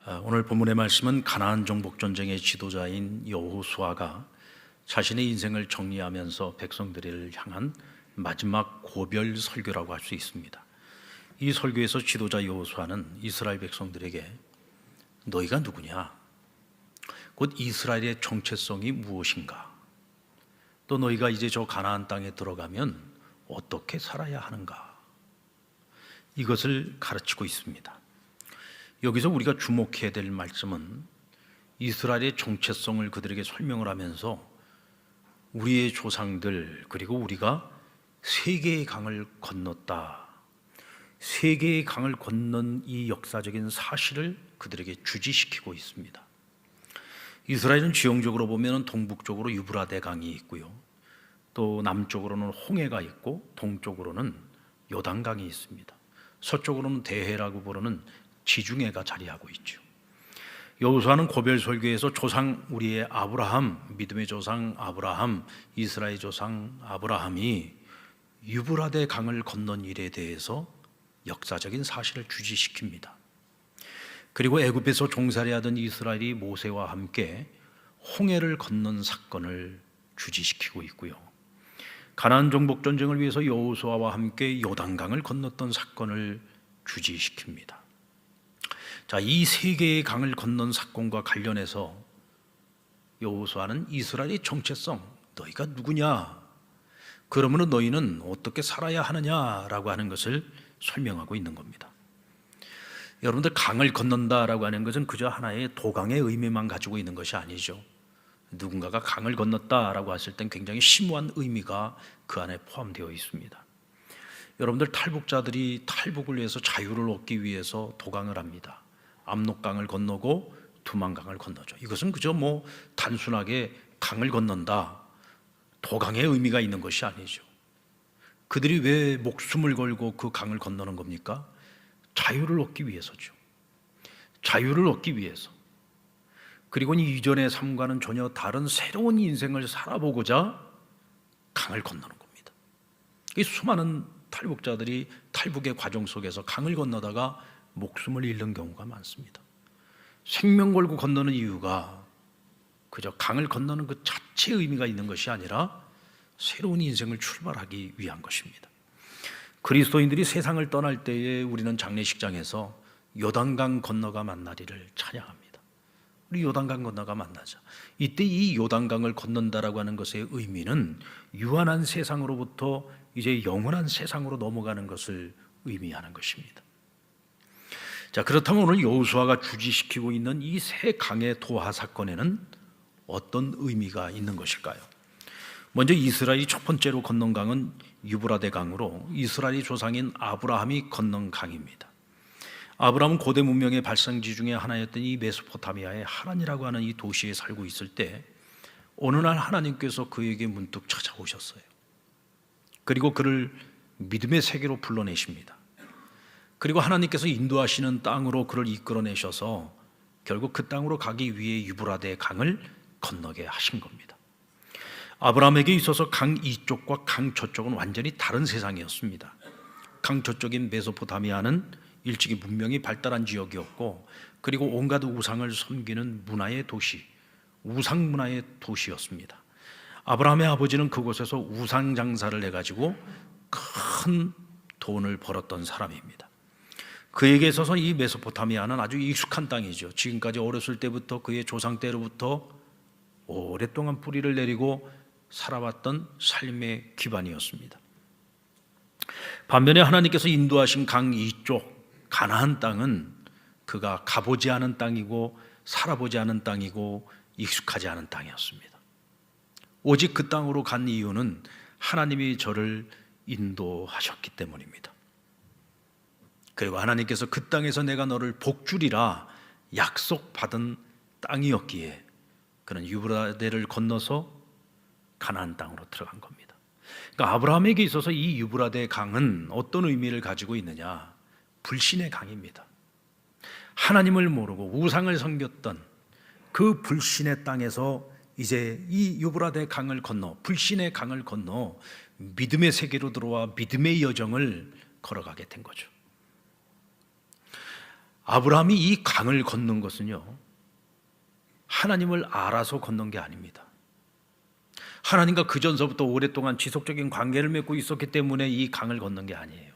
오늘 본문의 말씀은 가나안 정복 전쟁의 지도자인 여호수아가 자신의 인생을 정리하면서 백성들을 향한 마지막 고별 설교라고 할 수 있습니다. 이 설교에서 지도자 여호수아는 이스라엘 백성들에게 너희가 누구냐? 곧 이스라엘의 정체성이 무엇인가? 또 너희가 이제 저 가나안 땅에 들어가면 어떻게 살아야 하는가? 이것을 가르치고 있습니다. 여기서 우리가 주목해야 될 말씀은 이스라엘의 정체성을 그들에게 설명을 하면서 우리의 조상들 그리고 우리가 세계의 강을 건넜다, 세계의 강을 건넌 이 역사적인 사실을 그들에게 주지시키고 있습니다. 이스라엘은 지형적으로 보면 동북쪽으로 유브라데 강이 있고요, 또 남쪽으로는 홍해가 있고 동쪽으로는 요단강이 있습니다. 서쪽으로는 대해라고 부르는 지중해가 자리하고 있죠. 여호수아는 고별 설교에서 조상 우리의 아브라함, 믿음의 조상 아브라함, 이스라엘 조상 아브라함이 유브라데 강을 건넌 일에 대해서 역사적인 사실을 주지시킵니다. 그리고 애굽에서 종살이하던 이스라엘이 모세와 함께 홍해를 건넌 사건을 주지시키고 있고요, 가나안 정복 전쟁을 위해서 여호수아와 함께 요단강을 건넜던 사건을 주지시킵니다. 자, 이 세 개의 강을 건넌 사건과 관련해서 여호수아는 이스라엘의 정체성, 너희가 누구냐? 그러면 너희는 어떻게 살아야 하느냐라고 하는 것을 설명하고 있는 겁니다. 여러분들, 강을 건넌다라고 하는 것은 그저 하나의 도강의 의미만 가지고 있는 것이 아니죠. 누군가가 강을 건넜다라고 했을 땐 굉장히 심오한 의미가 그 안에 포함되어 있습니다. 여러분들, 탈북자들이 탈북을 위해서 자유를 얻기 위해서 도강을 합니다. 압록강을 건너고 두만강을 건너죠. 이것은 그저 단순하게 강을 건넌다, 도강의 의미가 있는 것이 아니죠. 그들이 왜 목숨을 걸고 그 강을 건너는 겁니까? 자유를 얻기 위해서죠. 자유를 얻기 위해서. 그리고 이전의 삶과는 전혀 다른 새로운 인생을 살아보고자 강을 건너는 겁니다. 이 수많은 탈북자들이 탈북의 과정 속에서 강을 건너다가 목숨을 잃는 경우가 많습니다. 생명 걸고 건너는 이유가 그저 강을 건너는 그 자체의 의미가 있는 것이 아니라 새로운 인생을 출발하기 위한 것입니다. 그리스도인들이 세상을 떠날 때에 우리는 장례식장에서 요단강 건너가 만나리를 찬양합니다. 우리 요단강 건너가 만나자. 이때 이 요단강을 건넌다라고 하는 것의 의미는 유한한 세상으로부터 이제 영원한 세상으로 넘어가는 것을 의미하는 것입니다. 자, 그렇다면 오늘 여호수아가 주지시키고 있는 이 세 강의 도하 사건에는 어떤 의미가 있는 것일까요? 먼저 이스라엘이 첫 번째로 건넌 강은 유브라데 강으로 이스라엘의 조상인 아브라함이 건넌 강입니다. 아브라함은 고대 문명의 발상지 중에 하나였던 이 메소포타미아의 하란이라고 하는 이 도시에 살고 있을 때 어느 날 하나님께서 그에게 문득 찾아오셨어요. 그리고 그를 믿음의 세계로 불러내십니다. 그리고 하나님께서 인도하시는 땅으로 그를 이끌어내셔서 결국 그 땅으로 가기 위해 유브라데 강을 건너게 하신 겁니다. 아브라함에게 있어서 강 이쪽과 강 저쪽은 완전히 다른 세상이었습니다. 강 저쪽인 메소포타미아는 일찍이 문명이 발달한 지역이었고, 그리고 온갖 우상을 섬기는 문화의 도시, 우상 문화의 도시였습니다. 아브라함의 아버지는 그곳에서 우상 장사를 해가지고 큰 돈을 벌었던 사람입니다. 그에게 있어서 이 메소포타미아는 아주 익숙한 땅이죠. 지금까지 어렸을 때부터 그의 조상 때로부터 오랫동안 뿌리를 내리고 살아왔던 삶의 기반이었습니다. 반면에 하나님께서 인도하신 강 이쪽 가나안 땅은 그가 가보지 않은 땅이고 살아보지 않은 땅이고 익숙하지 않은 땅이었습니다. 오직 그 땅으로 간 이유는 하나님이 저를 인도하셨기 때문입니다. 그리고 하나님께서 그 땅에서 내가 너를 복주리라 약속받은 땅이었기에 그는 유브라데를 건너서 가나안 땅으로 들어간 겁니다. 그러니까 아브라함에게 있어서 이 유브라데 강은 어떤 의미를 가지고 있느냐? 불신의 강입니다. 하나님을 모르고 우상을 섬겼던 그 불신의 땅에서 이제 이 유브라데 강을 건너, 불신의 강을 건너 믿음의 세계로 들어와 믿음의 여정을 걸어가게 된 거죠. 아브라함이 이 강을 건넌 것은요, 하나님을 알아서 건넌 게 아닙니다. 하나님과 그 전서부터 오랫동안 지속적인 관계를 맺고 있었기 때문에 이 강을 건넌 게 아니에요.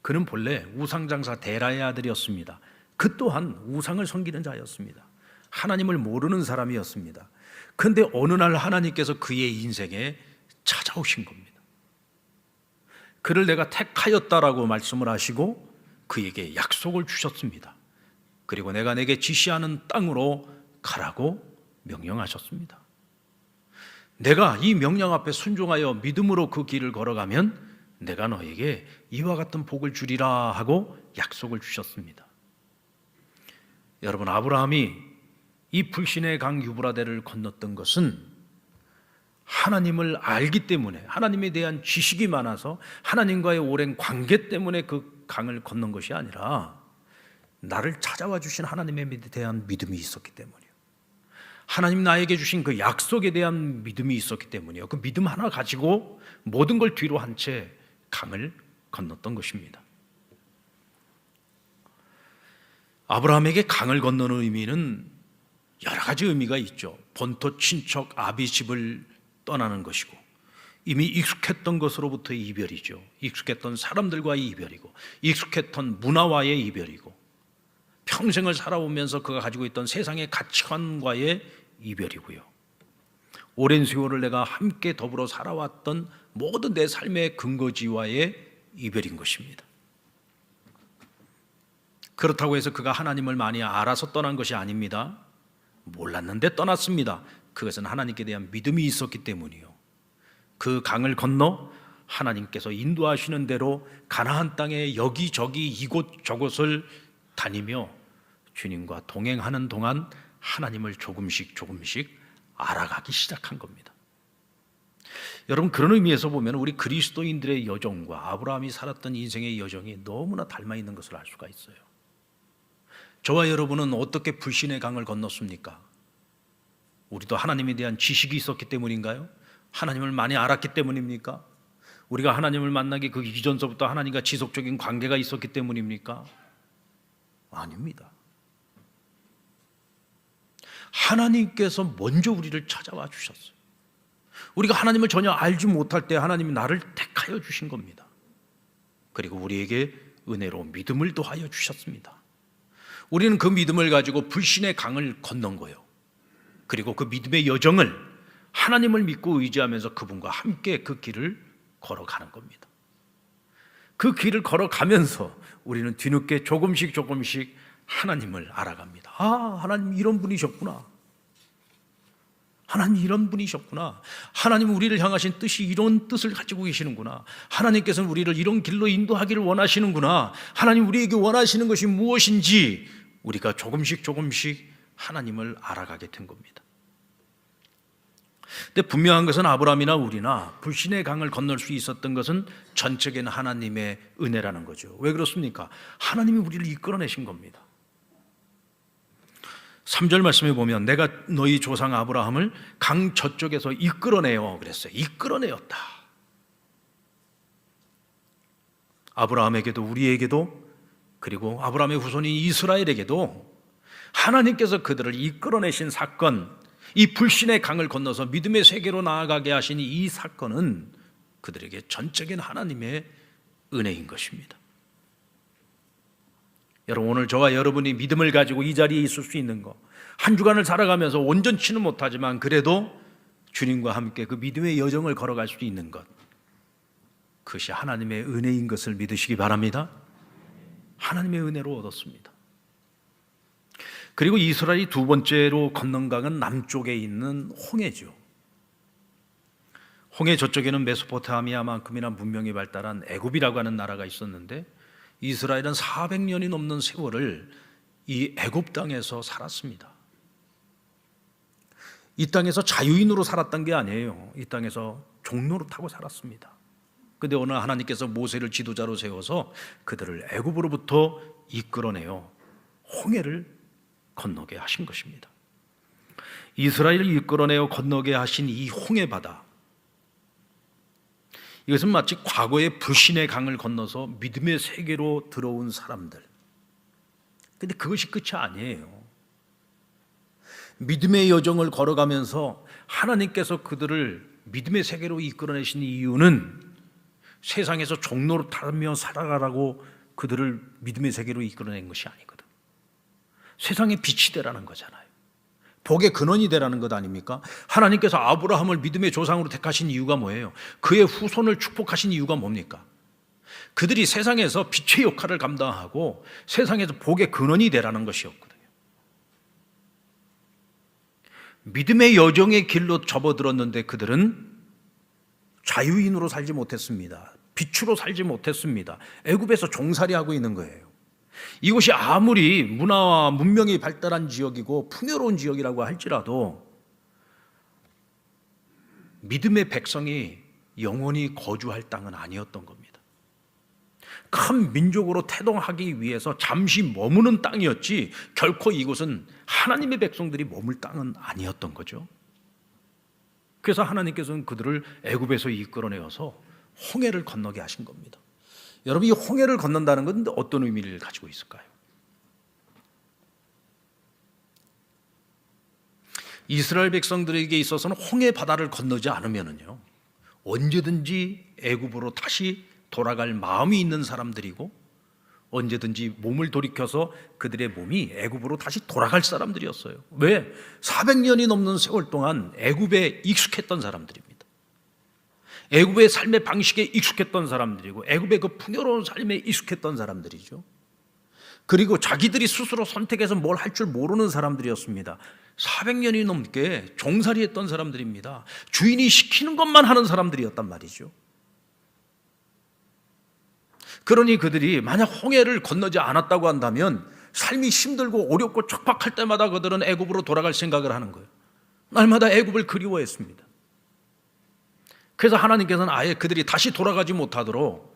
그는 본래 우상장사 데라의 아들이었습니다. 그 또한 우상을 섬기는 자였습니다. 하나님을 모르는 사람이었습니다. 그런데 어느 날 하나님께서 그의 인생에 찾아오신 겁니다. 그를 내가 택하였다라고 말씀을 하시고 그에게 약속을 주셨습니다. 그리고 내가 내게 지시하는 땅으로 가라고 명령하셨습니다. 내가 이 명령 앞에 순종하여 믿음으로 그 길을 걸어가면 내가 너에게 이와 같은 복을 주리라 하고 약속을 주셨습니다. 여러분, 아브라함이 이 불신의 강 유브라데를 건넜던 것은 하나님을 알기 때문에, 하나님에 대한 지식이 많아서 하나님과의 오랜 관계 때문에 그 강을 건넌 것이 아니라 나를 찾아와 주신 하나님에 대한 믿음이 있었기 때문이에요. 하나님 나에게 주신 그 약속에 대한 믿음이 있었기 때문이에요. 그 믿음 하나 가지고 모든 걸 뒤로 한 채 강을 건넜던 것입니다. 아브라함에게 강을 건너는 의미는 여러 가지 의미가 있죠. 본토 친척 아비 집을 떠나는 것이고, 이미 익숙했던 것으로부터의 이별이죠. 익숙했던 사람들과의 이별이고, 익숙했던 문화와의 이별이고, 평생을 살아오면서 그가 가지고 있던 세상의 가치관과의 이별이고요. 오랜 세월을 내가 함께 더불어 살아왔던 모든 내 삶의 근거지와의 이별인 것입니다. 그렇다고 해서 그가 하나님을 많이 알아서 떠난 것이 아닙니다. 몰랐는데 떠났습니다. 그것은 하나님께 대한 믿음이 있었기 때문이요. 그 강을 건너 하나님께서 인도하시는 대로 가나안 땅의 여기저기 이곳 저곳을 다니며 주님과 동행하는 동안 하나님을 조금씩 알아가기 시작한 겁니다. 여러분, 그런 의미에서 보면 우리 그리스도인들의 여정과 아브라함이 살았던 인생의 여정이 너무나 닮아 있는 것을 알 수가 있어요. 저와 여러분은 어떻게 불신의 강을 건넜습니까? 우리도 하나님에 대한 지식이 있었기 때문인가요? 하나님을 많이 알았기 때문입니까? 우리가 하나님을 만나기 그 이전서부터 하나님과 지속적인 관계가 있었기 때문입니까? 아닙니다. 하나님께서 먼저 우리를 찾아와 주셨어요. 우리가 하나님을 전혀 알지 못할 때 하나님이 나를 택하여 주신 겁니다. 그리고 우리에게 은혜로 믿음을 더하여 주셨습니다. 우리는 그 믿음을 가지고 불신의 강을 건넌 거예요. 그리고 그 믿음의 여정을 하나님을 믿고 의지하면서 그분과 함께 그 길을 걸어가는 겁니다. 그 길을 걸어가면서 우리는 뒤늦게 조금씩 하나님을 알아갑니다. 아, 하나님 이런 분이셨구나. 하나님 이런 분이셨구나. 하나님 우리를 향하신 뜻이 이런 뜻을 가지고 계시는구나. 하나님께서는 우리를 이런 길로 인도하기를 원하시는구나. 하나님 우리에게 원하시는 것이 무엇인지 우리가 조금씩 하나님을 알아가게 된 겁니다. 근데 분명한 것은 아브라함이나 우리나 불신의 강을 건널 수 있었던 것은 전적인 하나님의 은혜라는 거죠. 왜 그렇습니까? 하나님이 우리를 이끌어내신 겁니다. 3절 말씀에 보면 내가 너희 조상 아브라함을 강 저쪽에서 이끌어내어 그랬어요. 이끌어내었다. 아브라함에게도 우리에게도 그리고 아브라함의 후손인 이스라엘에게도 하나님께서 그들을 이끌어내신 사건, 이 불신의 강을 건너서 믿음의 세계로 나아가게 하신 이 사건은 그들에게 전적인 하나님의 은혜인 것입니다. 여러분, 오늘 저와 여러분이 믿음을 가지고 이 자리에 있을 수 있는 것, 한 주간을 살아가면서 온전치는 못하지만 그래도 주님과 함께 그 믿음의 여정을 걸어갈 수 있는 것, 그것이 하나님의 은혜인 것을 믿으시기 바랍니다. 하나님의 은혜로 얻었습니다. 그리고 이스라엘이 두 번째로 건넌 강은 남쪽에 있는 홍해죠. 홍해 저쪽에는 메소포타미아만큼이나 문명이 발달한 애굽이라고 하는 나라가 있었는데 이스라엘은 400년이 넘는 세월을 이 애굽 땅에서 살았습니다. 이 땅에서 자유인으로 살았던 게 아니에요. 이 땅에서 종로를 타고 살았습니다. 그런데 오늘 하나님께서 모세를 지도자로 세워서 그들을 애굽으로부터 이끌어내어 홍해를 건너게 하신 것입니다. 이스라엘을 이끌어내어 건너게 하신 이 홍해 바다, 이것은 마치 과거의 불신의 강을 건너서 믿음의 세계로 들어온 사람들, 근데 그것이 끝이 아니에요. 믿음의 여정을 걸어가면서 하나님께서 그들을 믿음의 세계로 이끌어내신 이유는 세상에서 종로로 타며 살아가라고 그들을 믿음의 세계로 이끌어낸 것이 아니거든. 세상의 빛이 되라는 거잖아요. 복의 근원이 되라는 것 아닙니까? 하나님께서 아브라함을 믿음의 조상으로 택하신 이유가 뭐예요? 그의 후손을 축복하신 이유가 뭡니까? 그들이 세상에서 빛의 역할을 감당하고 세상에서 복의 근원이 되라는 것이었거든요. 믿음의 여정의 길로 접어들었는데 그들은 자유인으로 살지 못했습니다. 빛으로 살지 못했습니다. 애굽에서 종살이하고 있는 거예요. 이곳이 아무리 문화와 문명이 발달한 지역이고 풍요로운 지역이라고 할지라도 믿음의 백성이 영원히 거주할 땅은 아니었던 겁니다. 큰 민족으로 태동하기 위해서 잠시 머무는 땅이었지 결코 이곳은 하나님의 백성들이 머물 땅은 아니었던 거죠. 그래서 하나님께서는 그들을 애굽에서 이끌어내어서 홍해를 건너게 하신 겁니다. 여러분, 이 홍해를 건넌다는 건 어떤 의미를 가지고 있을까요? 이스라엘 백성들에게 있어서는 홍해 바다를 건너지 않으면요 언제든지 애굽으로 다시 돌아갈 마음이 있는 사람들이고 언제든지 몸을 돌이켜서 그들의 몸이 애굽으로 다시 돌아갈 사람들이었어요. 왜? 400년이 넘는 세월 동안 애굽에 익숙했던 사람들입니다. 애굽의 삶의 방식에 익숙했던 사람들이고 애굽의 그 풍요로운 삶에 익숙했던 사람들이죠. 그리고 자기들이 스스로 선택해서 뭘 할 줄 모르는 사람들이었습니다. 400년이 넘게 종살이했던 사람들입니다. 주인이 시키는 것만 하는 사람들이었단 말이죠. 그러니 그들이 만약 홍해를 건너지 않았다고 한다면 삶이 힘들고 어렵고 척박할 때마다 그들은 애굽으로 돌아갈 생각을 하는 거예요. 날마다 애굽을 그리워했습니다. 그래서 하나님께서는 아예 그들이 다시 돌아가지 못하도록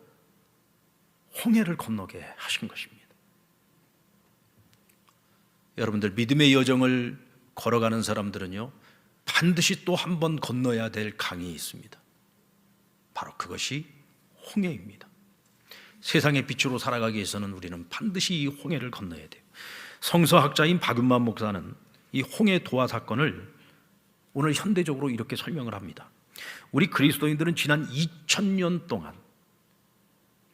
홍해를 건너게 하신 것입니다. 여러분들, 믿음의 여정을 걸어가는 사람들은요 반드시 또 한 번 건너야 될 강이 있습니다. 바로 그것이 홍해입니다. 세상의 빛으로 살아가기 위해서는 우리는 반드시 이 홍해를 건너야 돼요. 성서학자인 박윤만 목사는 이 홍해 도화 사건을 오늘 현대적으로 이렇게 설명을 합니다. 우리 그리스도인들은 지난 2000년 동안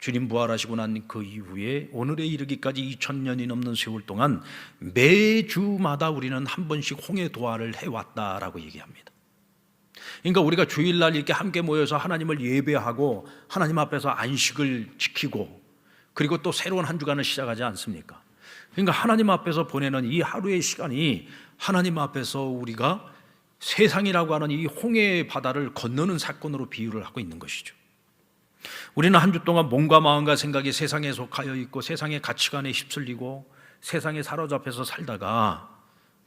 주님 부활하시고 난 그 이후에 오늘에 이르기까지 2000년이 넘는 세월 동안 매주마다 우리는 한 번씩 홍해 도화를 해왔다라고 얘기합니다. 그러니까 우리가 주일날 이렇게 함께 모여서 하나님을 예배하고 하나님 앞에서 안식을 지키고 그리고 또 새로운 한 주간을 시작하지 않습니까? 그러니까 하나님 앞에서 보내는 이 하루의 시간이 하나님 앞에서 우리가 세상이라고 하는 이 홍해의 바다를 건너는 사건으로 비유를 하고 있는 것이죠. 우리는 한 주 동안 몸과 마음과 생각이 세상에 속하여 있고 세상의 가치관에 휩쓸리고 세상에 사로잡혀서 살다가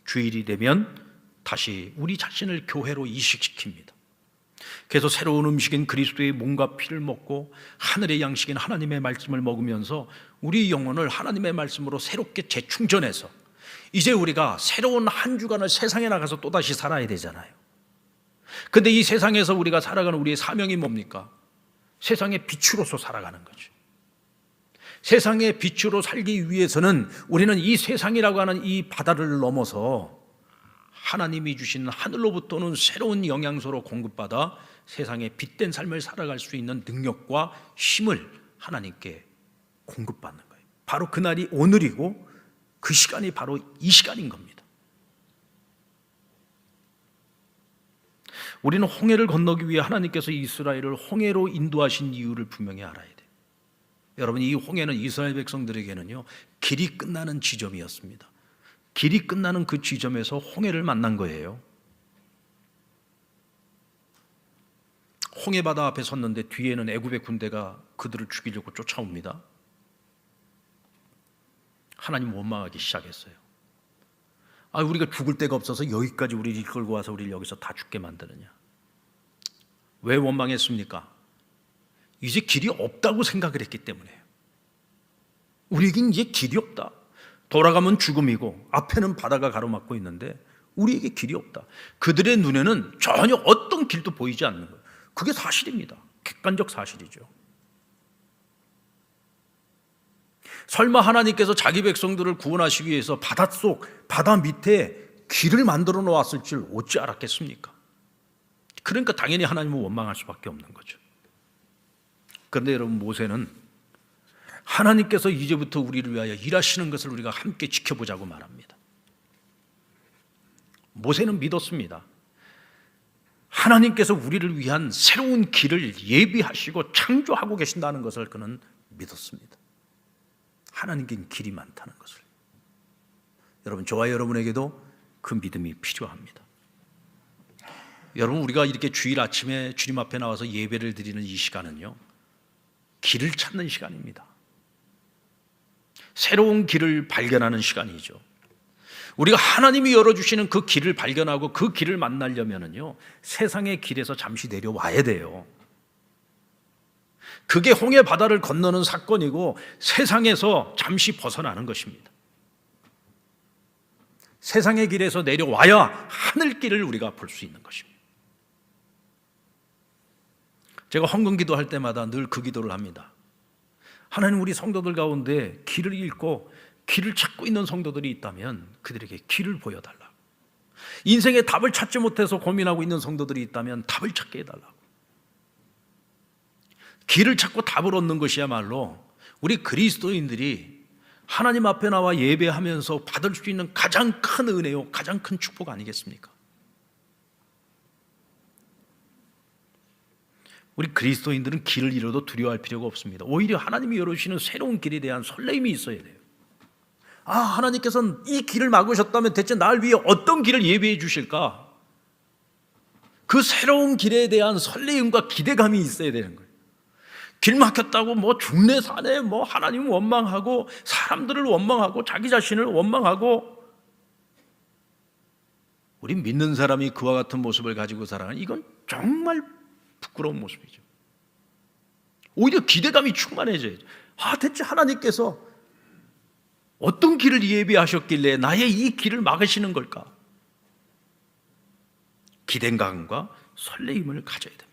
주일이 되면 다시 우리 자신을 교회로 이식시킵니다. 그래서 새로운 음식인 그리스도의 몸과 피를 먹고 하늘의 양식인 하나님의 말씀을 먹으면서 우리 영혼을 하나님의 말씀으로 새롭게 재충전해서 이제 우리가 새로운 한 주간을 세상에 나가서 또다시 살아야 되잖아요. 근데 이 세상에서 우리가 살아가는 우리의 사명이 뭡니까? 세상의 빛으로서 살아가는 거죠. 세상의 빛으로 살기 위해서는 우리는 이 세상이라고 하는 이 바다를 넘어서 하나님이 주신 하늘로부터는 새로운 영양소로 공급받아 세상에 빛된 삶을 살아갈 수 있는 능력과 힘을 하나님께 공급받는 거예요. 바로 그날이 오늘이고 그 시간이 바로 이 시간인 겁니다. 우리는 홍해를 건너기 위해 하나님께서 이스라엘을 홍해로 인도하신 이유를 분명히 알아야 돼요. 여러분, 이 홍해는 이스라엘 백성들에게는요 길이 끝나는 지점이었습니다. 길이 끝나는 그 지점에서 홍해를 만난 거예요. 홍해 바다 앞에 섰는데 뒤에는 애굽의 군대가 그들을 죽이려고 쫓아옵니다. 하나님 원망하기 시작했어요. 우리가 죽을 데가 없어서 여기까지 우리를 이끌고 와서 우리를 여기서 다 죽게 만드느냐. 왜 원망했습니까? 이제 길이 없다고 생각을 했기 때문에요. 우리에겐 이제 길이 없다. 돌아가면 죽음이고 앞에는 바다가 가로막고 있는데 우리에게 길이 없다. 그들의 눈에는 전혀 어떤 길도 보이지 않는 거예요. 그게 사실입니다. 객관적 사실이죠. 설마 하나님께서 자기 백성들을 구원하시기 위해서 바다 밑에 길을 만들어 놓았을 줄 어찌 알았겠습니까? 그러니까 당연히 하나님은 원망할 수밖에 없는 거죠. 그런데 여러분, 모세는 하나님께서 이제부터 우리를 위하여 일하시는 것을 우리가 함께 지켜보자고 말합니다. 모세는 믿었습니다. 하나님께서 우리를 위한 새로운 길을 예비하시고 창조하고 계신다는 것을 그는 믿었습니다. 하나님께는 길이 많다는 것을. 여러분, 저와 여러분에게도 그 믿음이 필요합니다. 여러분, 우리가 이렇게 주일 아침에 주님 앞에 나와서 예배를 드리는 이 시간은요, 길을 찾는 시간입니다. 새로운 길을 발견하는 시간이죠. 우리가 하나님이 열어주시는 그 길을 발견하고 그 길을 만나려면요, 세상의 길에서 잠시 내려와야 돼요. 그게 홍해 바다를 건너는 사건이고 세상에서 잠시 벗어나는 것입니다. 세상의 길에서 내려와야 하늘길을 우리가 볼 수 있는 것입니다. 제가 헌금 기도할 때마다 늘 그 기도를 합니다. 하나님, 우리 성도들 가운데 길을 잃고 길을 찾고 있는 성도들이 있다면 그들에게 길을 보여달라고. 인생의 답을 찾지 못해서 고민하고 있는 성도들이 있다면 답을 찾게 해달라고. 길을 찾고 답을 얻는 것이야말로 우리 그리스도인들이 하나님 앞에 나와 예배하면서 받을 수 있는 가장 큰 은혜요, 가장 큰 축복 아니겠습니까? 우리 그리스도인들은 길을 잃어도 두려워할 필요가 없습니다. 오히려 하나님이 열어주시는 새로운 길에 대한 설레임이 있어야 돼요. 하나님께서는 이 길을 막으셨다면 대체 날 위해 어떤 길을 예비해 주실까? 그 새로운 길에 대한 설레임과 기대감이 있어야 되는 거예요. 길 막혔다고 중내 산에 하나님 원망하고 사람들을 원망하고 자기 자신을 원망하고, 우리 믿는 사람이 그와 같은 모습을 가지고 살아가는, 이건 정말 부끄러운 모습이죠. 오히려 기대감이 충만해져야죠. 대체 하나님께서 어떤 길을 예비하셨길래 나의 이 길을 막으시는 걸까? 기대감과 설레임을 가져야 됩니다.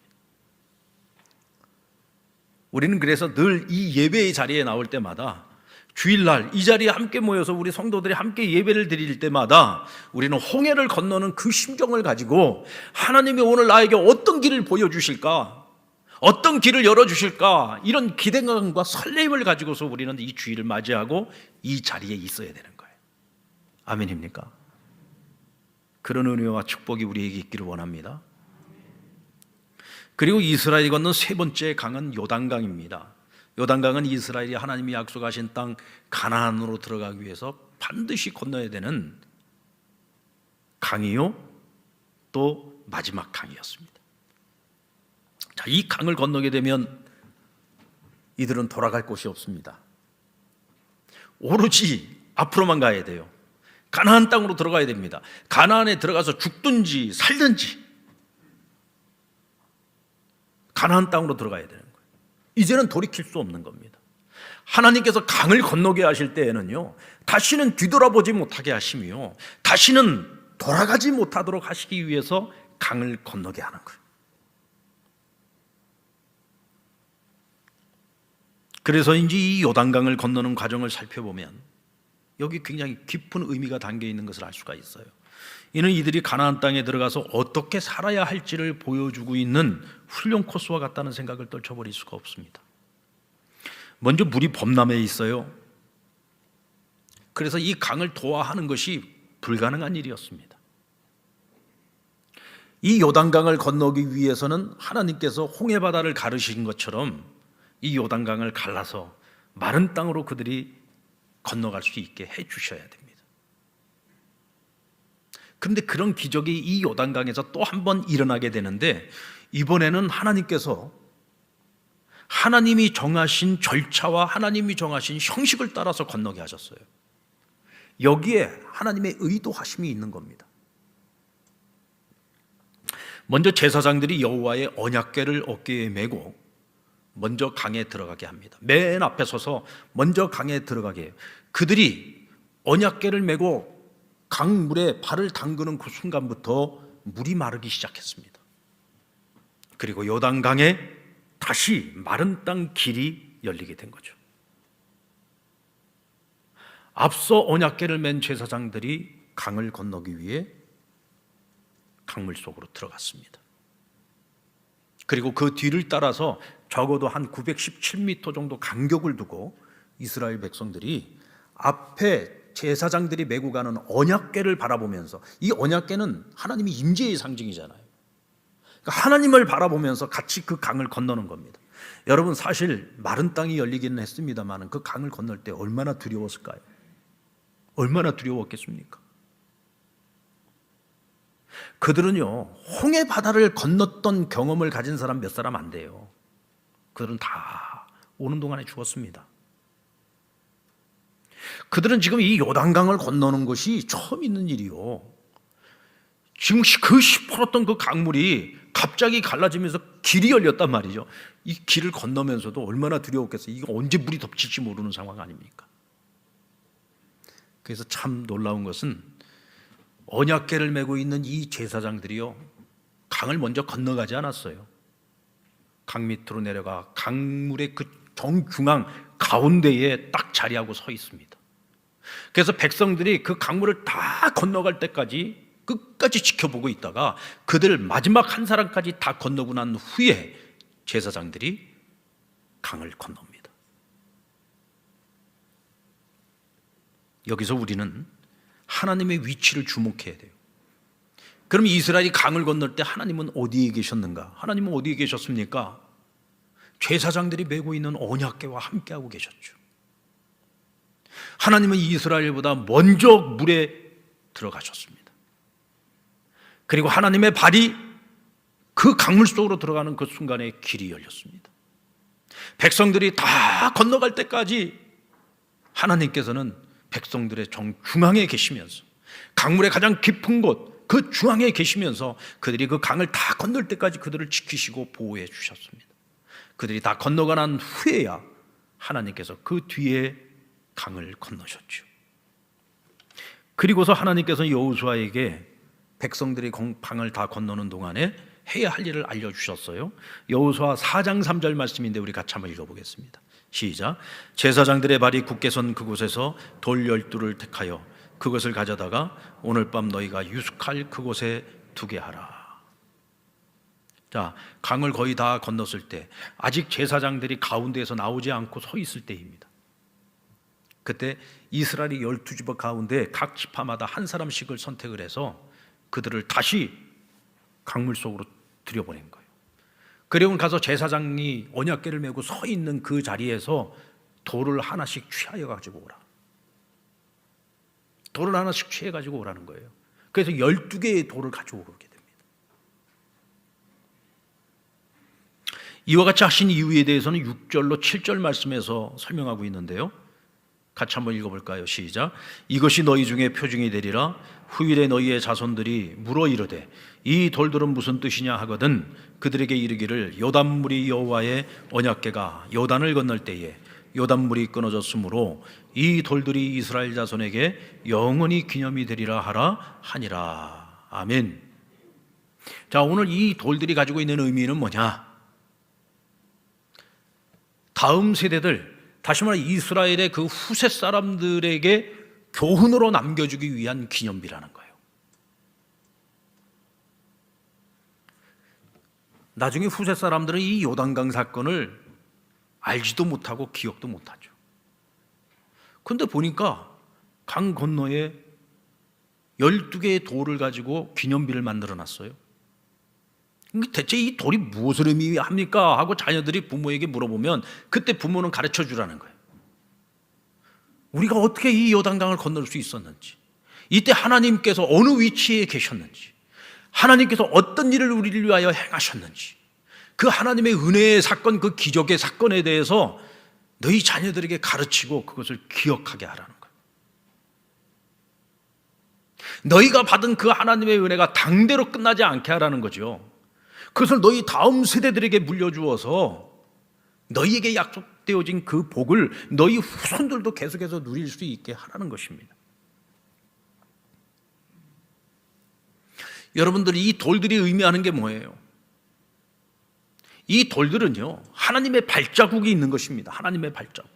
우리는 그래서 늘 이 예배의 자리에 나올 때마다, 주일날 이 자리에 함께 모여서 우리 성도들이 함께 예배를 드릴 때마다 우리는 홍해를 건너는 그 심정을 가지고 하나님이 오늘 나에게 어떤 길을 보여주실까, 어떤 길을 열어주실까, 이런 기대감과 설렘을 가지고서 우리는 이 주일을 맞이하고 이 자리에 있어야 되는 거예요. 아멘입니까? 그런 은혜와 축복이 우리에게 있기를 원합니다. 그리고 이스라엘이 건넌 세 번째 강은 요단강입니다. 요단강은 이스라엘이 하나님이 약속하신 땅 가나안으로 들어가기 위해서 반드시 건너야 되는 강이요, 또 마지막 강이었습니다. 자, 이 강을 건너게 되면 이들은 돌아갈 곳이 없습니다. 오로지 앞으로만 가야 돼요. 가나안 땅으로 들어가야 됩니다. 가나안에 들어가서 죽든지 살든지 가나안 땅으로 들어가야 되는 거예요. 이제는 돌이킬 수 없는 겁니다. 하나님께서 강을 건너게 하실 때에는요, 다시는 뒤돌아보지 못하게 하시며 다시는 돌아가지 못하도록 하시기 위해서 강을 건너게 하는 거예요. 그래서인지 이 요단강을 건너는 과정을 살펴보면 여기 굉장히 깊은 의미가 담겨 있는 것을 알 수가 있어요. 이는 이들이 가나안 땅에 들어가서 어떻게 살아야 할지를 보여주고 있는 훈련 코스와 같다는 생각을 떨쳐버릴 수가 없습니다. 먼저 물이 범람해 있어요. 그래서 이 강을 도하하는 것이 불가능한 일이었습니다. 이 요단강을 건너기 위해서는 하나님께서 홍해바다를 가르신 것처럼 이 요단강을 갈라서 마른 땅으로 그들이 건너갈 수 있게 해 주셔야 됩니다. 그런데 그런 기적이 이 요단강에서 또 한 번 일어나게 되는데, 이번에는 하나님께서 하나님이 정하신 절차와 하나님이 정하신 형식을 따라서 건너게 하셨어요. 여기에 하나님의 의도하심이 있는 겁니다. 먼저 제사장들이 여호와의 언약궤를 어깨에 메고 먼저 강에 들어가게 합니다. 맨 앞에 서서 먼저 강에 들어가게 해요. 그들이 언약궤를 메고 강물에 발을 담그는 그 순간부터 물이 마르기 시작했습니다. 그리고 요단강에 다시 마른 땅 길이 열리게 된 거죠. 앞서 언약궤를 맨 제사장들이 강을 건너기 위해 강물 속으로 들어갔습니다. 그리고 그 뒤를 따라서 적어도 한 917m 정도 간격을 두고 이스라엘 백성들이 앞에 제사장들이 메고 가는 언약궤를 바라보면서, 이 언약궤는 하나님의 임재의 상징이잖아요. 그러니까 하나님을 바라보면서 같이 그 강을 건너는 겁니다. 여러분, 사실 마른 땅이 열리기는 했습니다만 그 강을 건널 때 얼마나 두려웠을까요? 얼마나 두려웠겠습니까? 그들은요, 홍해 바다를 건넜던 경험을 가진 사람 몇 사람 안 돼요. 그들은 다 오는 동안에 죽었습니다. 그들은 지금 이 요단강을 건너는 것이 처음 있는 일이요. 지금 그 시퍼렇던 그 강물이 갑자기 갈라지면서 길이 열렸단 말이죠. 이 길을 건너면서도 얼마나 두려웠겠어요. 이거 언제 물이 덮칠지 모르는 상황 아닙니까? 그래서 참 놀라운 것은 언약궤를 메고 있는 이 제사장들이요, 강을 먼저 건너가지 않았어요. 강 밑으로 내려가 강물의 그 정중앙 가운데에 딱 자리하고 서 있습니다. 그래서 백성들이 그 강물을 다 건너갈 때까지 끝까지 지켜보고 있다가 그들 마지막 한 사람까지 다 건너고 난 후에 제사장들이 강을 건넙니다. 여기서 우리는 하나님의 위치를 주목해야 돼요. 그럼 이스라엘이 강을 건널 때 하나님은 어디에 계셨는가? 하나님은 어디에 계셨습니까? 제사장들이 메고 있는 언약궤와 함께하고 계셨죠. 하나님은 이스라엘보다 먼저 물에 들어가셨습니다. 그리고 하나님의 발이 그 강물 속으로 들어가는 그 순간에 길이 열렸습니다. 백성들이 다 건너갈 때까지 하나님께서는 백성들의 정중앙에 계시면서, 강물의 가장 깊은 곳 그 중앙에 계시면서 그들이 그 강을 다 건널 때까지 그들을 지키시고 보호해 주셨습니다. 그들이 다 건너가 난 후에야 하나님께서 그 뒤에 강을 건너셨죠. 그리고서 하나님께서 여호수아에게 백성들이 강을 다 건너는 동안에 해야 할 일을 알려주셨어요. 여호수아 4장 3절 말씀인데 우리 같이 한번 읽어보겠습니다. 시작. 제사장들의 발이 굳게 선 그곳에서 돌 12를 택하여 그것을 가져다가 오늘 밤 너희가 유숙할 그곳에 두게 하라. 자, 강을 거의 다 건넜을 때 아직 제사장들이 가운데에서 나오지 않고 서 있을 때입니다. 그때 이스라엘이 12지파 가운데 각 지파마다 한 사람씩을 선택을 해서 그들을 다시 강물 속으로 들여보낸 거예요. 그리고 가서 제사장이 언약궤를 메고 서 있는 그 자리에서 돌을 하나씩 취하여 가지고 오라. 돌을 하나씩 취해 가지고 오라는 거예요. 그래서 12개의 돌을 가져오게 됩니다. 이와 같이 하신 이유에 대해서는 6절로 7절 말씀에서 설명하고 있는데요, 같이 한번 읽어볼까요? 시작. 이것이 너희 중에 표징이 되리라. 후일에 너희의 자손들이 물어 이르되 이 돌들은 무슨 뜻이냐 하거든 그들에게 이르기를 요단물이 여호와의 언약궤가 요단을 건널 때에 요단물이 끊어졌으므로 이 돌들이 이스라엘 자손에게 영원히 기념이 되리라 하라 하니라. 아멘. 자, 오늘 이 돌들이 가지고 있는 의미는 뭐냐? 다음 세대들, 다시 말해 이스라엘의 그 후세 사람들에게 교훈으로 남겨주기 위한 기념비라는 거예요. 나중에 후세 사람들은 이 요단강 사건을 알지도 못하고 기억도 못하죠. 그런데 보니까 강 건너에 12개의 돌을 가지고 기념비를 만들어 놨어요. 대체 이 돌이 무엇을 의미합니까? 하고 자녀들이 부모에게 물어보면 그때 부모는 가르쳐 주라는 거예요. 우리가 어떻게 이 요단강을 건널 수 있었는지, 이때 하나님께서 어느 위치에 계셨는지, 하나님께서 어떤 일을 우리를 위하여 행하셨는지, 그 하나님의 은혜의 사건, 그 기적의 사건에 대해서 너희 자녀들에게 가르치고 그것을 기억하게 하라는 거예요. 너희가 받은 그 하나님의 은혜가 당대로 끝나지 않게 하라는 거죠. 그것을 너희 다음 세대들에게 물려주어서 너희에게 약속되어진 그 복을 너희 후손들도 계속해서 누릴 수 있게 하라는 것입니다. 여러분들이 이 돌들이 의미하는 게 뭐예요? 이 돌들은요, 하나님의 발자국이 있는 것입니다. 하나님의 발자국.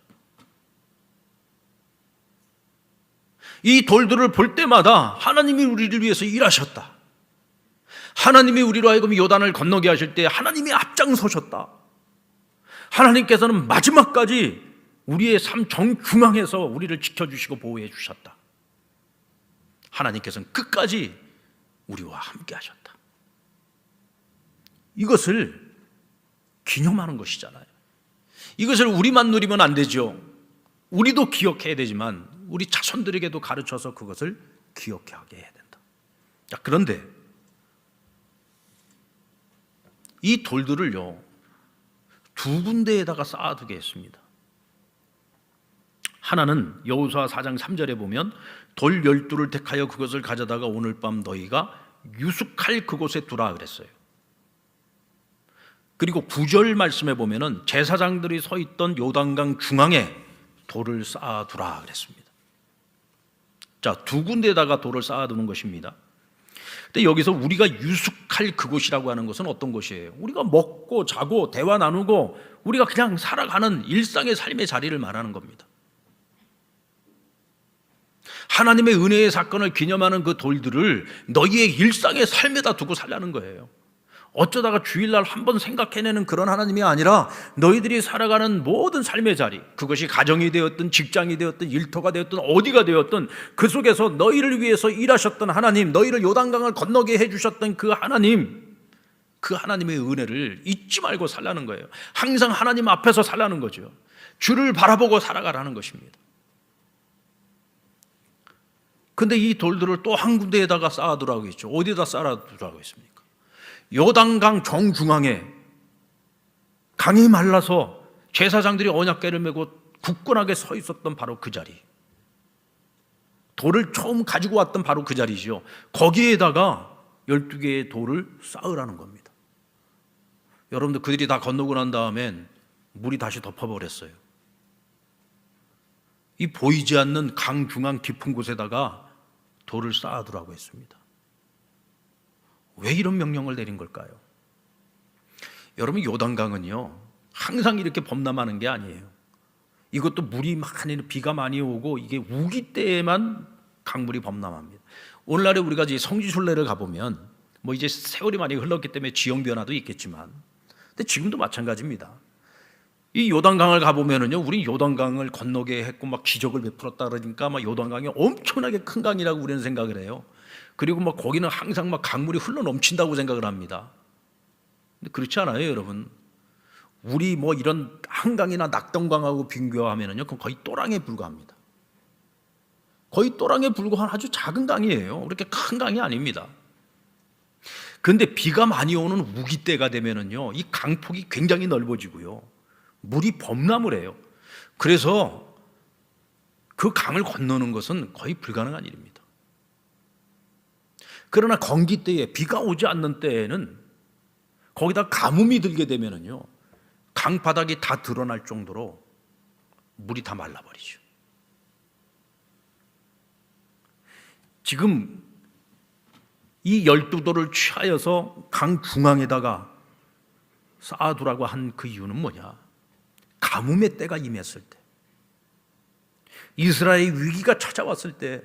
이 돌들을 볼 때마다 하나님이 우리를 위해서 일하셨다. 하나님이 우리로 하여금 요단을 건너게 하실 때 하나님이 앞장서셨다. 하나님께서는 마지막까지 우리의 삶 정중앙에서 우리를 지켜주시고 보호해 주셨다. 하나님께서는 끝까지 우리와 함께 하셨다. 이것을 기념하는 것이잖아요. 이것을 우리만 누리면 안 되죠. 우리도 기억해야 되지만 우리 자손들에게도 가르쳐서 그것을 기억하게 해야 된다. 자, 그런데 이 돌들을요, 두 군데에다가 쌓아두게 했습니다. 하나는 여호수아 4장 3절에 보면 돌 12를 택하여 그것을 가져다가 오늘 밤 너희가 유숙할 그곳에 두라 그랬어요. 그리고 9절 말씀에 보면은 제사장들이 서 있던 요단강 중앙에 돌을 쌓아두라 그랬습니다. 자, 두 군데에다가 돌을 쌓아두는 것입니다. 근데 여기서 우리가 유숙할 그곳이라고 하는 것은 어떤 곳이에요? 우리가 먹고 자고 대화 나누고 우리가 그냥 살아가는 일상의 삶의 자리를 말하는 겁니다. 하나님의 은혜의 사건을 기념하는 그 돌들을 너희의 일상의 삶에다 두고 살라는 거예요. 어쩌다가 주일날 한번 생각해내는 그런 하나님이 아니라 너희들이 살아가는 모든 삶의 자리, 그것이 가정이 되었든 직장이 되었든 일터가 되었든 어디가 되었든 그 속에서 너희를 위해서 일하셨던 하나님, 너희를 요단강을 건너게 해주셨던 그 하나님, 그 하나님의 은혜를 잊지 말고 살라는 거예요. 항상 하나님 앞에서 살라는 거죠. 주를 바라보고 살아가라는 것입니다. 근데 이 돌들을 또 한 군데에다가 쌓아두라고 했죠. 어디에다 쌓아두라고 했습니까? 요단강 정중앙에, 강이 말라서 제사장들이 언약궤를 메고 굳건하게 서 있었던 바로 그 자리, 돌을 처음 가지고 왔던 바로 그 자리죠. 거기에다가 12개의 돌을 쌓으라는 겁니다. 여러분들, 그들이 다 건너고 난 다음엔 물이 다시 덮어버렸어요. 이 보이지 않는 강 중앙 깊은 곳에다가 돌을 쌓아두라고 했습니다. 왜 이런 명령을 내린 걸까요? 여러분, 요단강은요 항상 이렇게 범람하는 게 아니에요. 이것도 물이 많이, 비가 많이 오고 이게 우기 때에만 강물이 범람합니다. 오늘날에 우리가 이제 성지순례를 가보면 뭐 이제 세월이 많이 흘렀기 때문에 지형 변화도 있겠지만, 근데 지금도 마찬가지입니다. 이 요단강을 가보면은요, 우리 요단강을 건너게 했고 막 기적을 베풀었다 그러니까 막 요단강이 엄청나게 큰 강이라고 우리는 생각을 해요. 그리고 막 거기는 항상 막 강물이 흘러 넘친다고 생각을 합니다. 근데 그렇지 않아요, 여러분. 우리 뭐 이런 한강이나 낙동강하고 비교하면은요, 그건 거의 또랑에 불과합니다. 거의 또랑에 불과한 아주 작은 강이에요. 그렇게 큰 강이 아닙니다. 그런데 비가 많이 오는 우기 때가 되면은요, 이 강폭이 굉장히 넓어지고요, 물이 범람을 해요. 그래서 그 강을 건너는 것은 거의 불가능한 일입니다. 그러나 건기 때에, 비가 오지 않는 때에는 거기다 가뭄이 들게 되면은요, 강바닥이 다 드러날 정도로 물이 다 말라버리죠. 지금 이 12돌을 취하여서 강 중앙에다가 쌓아두라고 한 그 이유는 뭐냐? 가뭄의 때가 임했을 때, 이스라엘의 위기가 찾아왔을 때,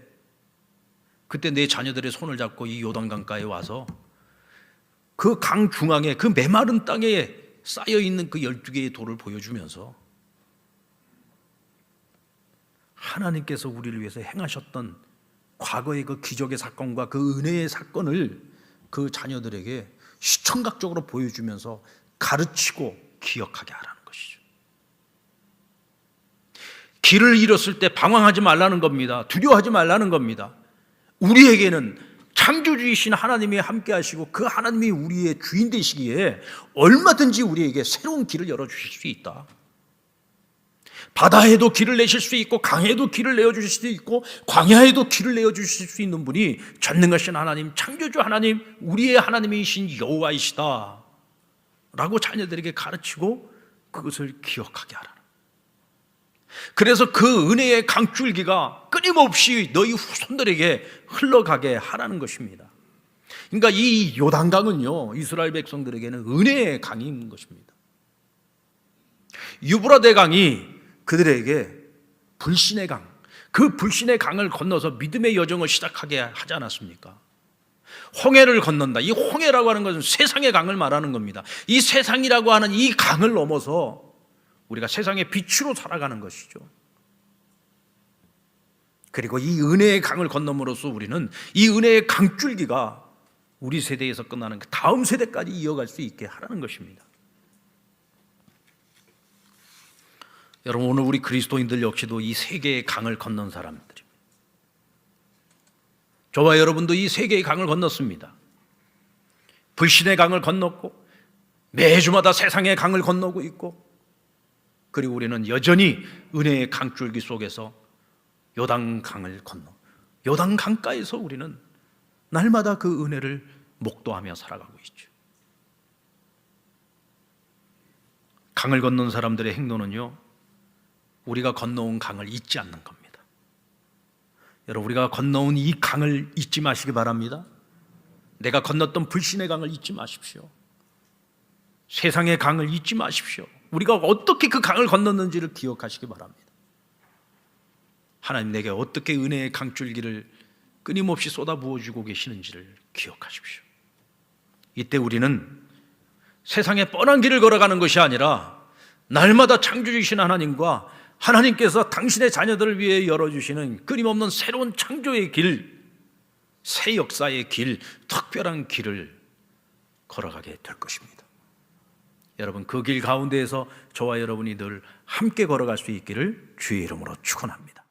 그때 내 자녀들의 손을 잡고 이 요단강가에 와서 그 강 중앙에, 그 메마른 땅에 쌓여있는 그 12개의 돌을 보여주면서 하나님께서 우리를 위해서 행하셨던 과거의 그 기적의 사건과 그 은혜의 사건을 그 자녀들에게 시청각적으로 보여주면서 가르치고 기억하게 하라는 것이죠. 길을 잃었을 때 방황하지 말라는 겁니다. 두려워하지 말라는 겁니다. 우리에게는 창조주이신 하나님이 함께 하시고 그 하나님이 우리의 주인 되시기에 얼마든지 우리에게 새로운 길을 열어주실 수 있다. 바다에도 길을 내실 수 있고, 강에도 길을 내어주실 수 있고, 광야에도 길을 내어주실 수 있는 분이 전능하신 하나님, 창조주 하나님, 우리의 하나님이신 여호와이시다 라고 자녀들에게 가르치고 그것을 기억하게 하라. 그래서 그 은혜의 강줄기가 끊임없이 너희 후손들에게 흘러가게 하라는 것입니다. 그러니까 이 요단강은요, 이스라엘 백성들에게는 은혜의 강인 것입니다. 유브라데 강이 그들에게 불신의 강, 그 불신의 강을 건너서 믿음의 여정을 시작하게 하지 않았습니까? 홍해를 건넌다. 이 홍해라고 하는 것은 세상의 강을 말하는 겁니다. 이 세상이라고 하는 이 강을 넘어서 우리가 세상의 빛으로 살아가는 것이죠. 그리고 이 은혜의 강을 건너므로써 우리는 이 은혜의 강줄기가 우리 세대에서 끝나는 그 다음 세대까지 이어갈 수 있게 하라는 것입니다. 여러분, 오늘 우리 그리스도인들 역시도 이 세계의 강을 건넌 사람들입니다. 저와 여러분도 이 세계의 강을 건넜습니다. 불신의 강을 건넜고 매주마다 세상의 강을 건너고 있고, 그리고 우리는 여전히 은혜의 강줄기 속에서 요단강을 건너 요단강가에서 우리는 날마다 그 은혜를 목도하며 살아가고 있죠. 강을 건넌 사람들의 행동은요, 우리가 건너온 강을 잊지 않는 겁니다. 여러분, 우리가 건너온 이 강을 잊지 마시기 바랍니다. 내가 건넜던 불신의 강을 잊지 마십시오. 세상의 강을 잊지 마십시오. 우리가 어떻게 그 강을 건넜는지를 기억하시기 바랍니다. 하나님 내게 어떻게 은혜의 강줄기를 끊임없이 쏟아부어주고 계시는지를 기억하십시오. 이때 우리는 세상의 뻔한 길을 걸어가는 것이 아니라 날마다 창조주신 하나님과 하나님께서 당신의 자녀들을 위해 열어주시는 끊임없는 새로운 창조의 길, 새 역사의 길, 특별한 길을 걸어가게 될 것입니다. 여러분, 그 길 가운데에서 저와 여러분이 늘 함께 걸어갈 수 있기를 주의 이름으로 축원합니다.